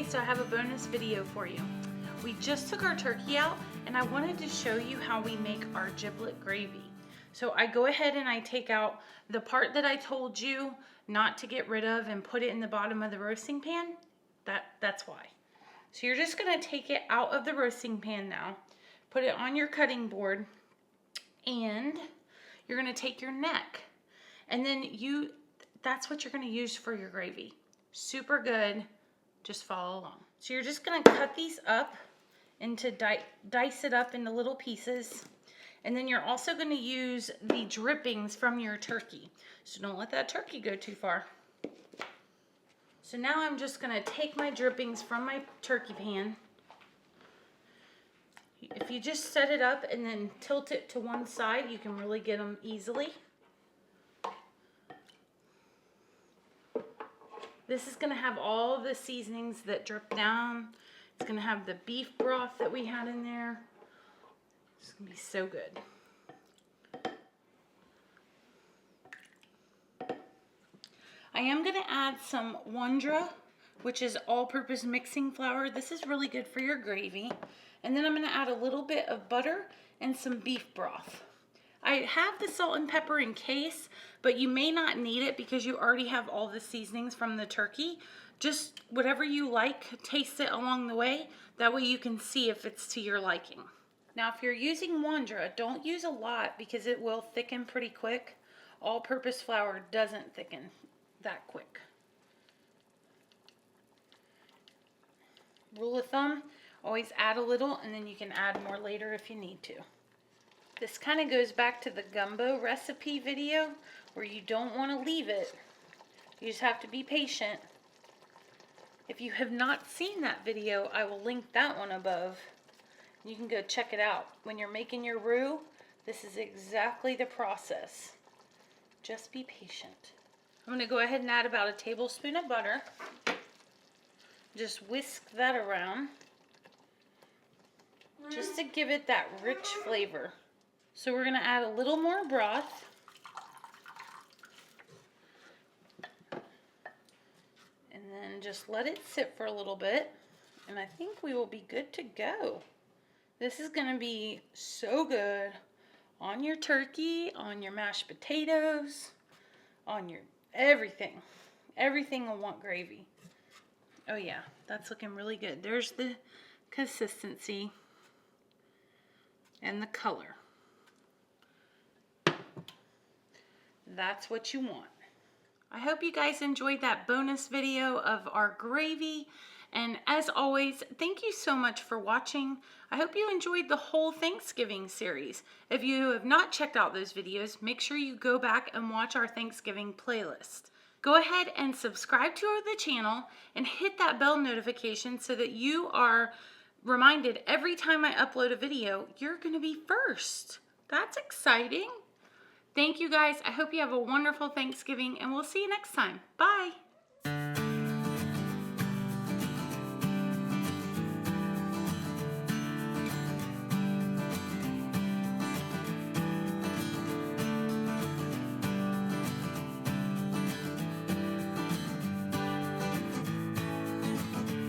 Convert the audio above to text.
so I have a bonus video for you. We just took our turkey out and I wanted to show you how we make our giblet gravy. So I go ahead and I take out the part that I told you not to get rid of and put it in the bottom of the roasting pan. That's why. So you're just gonna take it out of the roasting pan now, put it on your cutting board, and you're gonna take your neck, and then that's what you're gonna use for your gravy. Super good, just follow along. So you're just gonna cut these up into, dice it up into little pieces, and then you're also gonna use the drippings from your turkey. So don't let that turkey go too far. So now I'm just gonna take my drippings from my turkey pan. If you just set it up and then tilt it to one side, you can really get them easily. This is gonna have all of the seasonings that drip down. It's gonna have the beef broth that we had in there. It's gonna be so good. I am gonna add some Wondra, which is all-purpose mixing flour. This is really good for your gravy. And then I'm gonna add a little bit of butter and some beef broth. I have the salt and pepper in case, but you may not need it because you already have all the seasonings from the turkey. Just whatever you like, taste it along the way. That way you can see if it's to your liking. Now, if you're using Wondra, don't use a lot because it will thicken pretty quick. All-purpose flour doesn't thicken that quick. Rule of thumb, always add a little and then you can add more later if you need to. This kind of goes back to the gumbo recipe video where you don't want to leave it. You just have to be patient. If you have not seen that video, I will link that one above. You can go check it out. When you're making your roux, this is exactly the process. Just be patient. I'm going to go ahead and add about a tablespoon of butter. Just whisk that around just to give it that rich flavor. So we're going to add a little more broth. And then just let it sit for a little bit. And I think we will be good to go. This is going to be so good on your turkey, on your mashed potatoes, on your everything. Everything will want gravy. Oh yeah, that's looking really good. There's the consistency and the color. That's what you want. I hope you guys enjoyed that bonus video of our gravy. And as always, thank you so much for watching. I hope you enjoyed the whole Thanksgiving series. If you have not checked out those videos, make sure you go back and watch our Thanksgiving playlist. Go ahead and subscribe to the channel and hit that bell notification so that you are reminded every time I upload a video, you're going to be first. That's exciting. Thank you guys. I hope you have a wonderful Thanksgiving and we'll see you next time. Bye.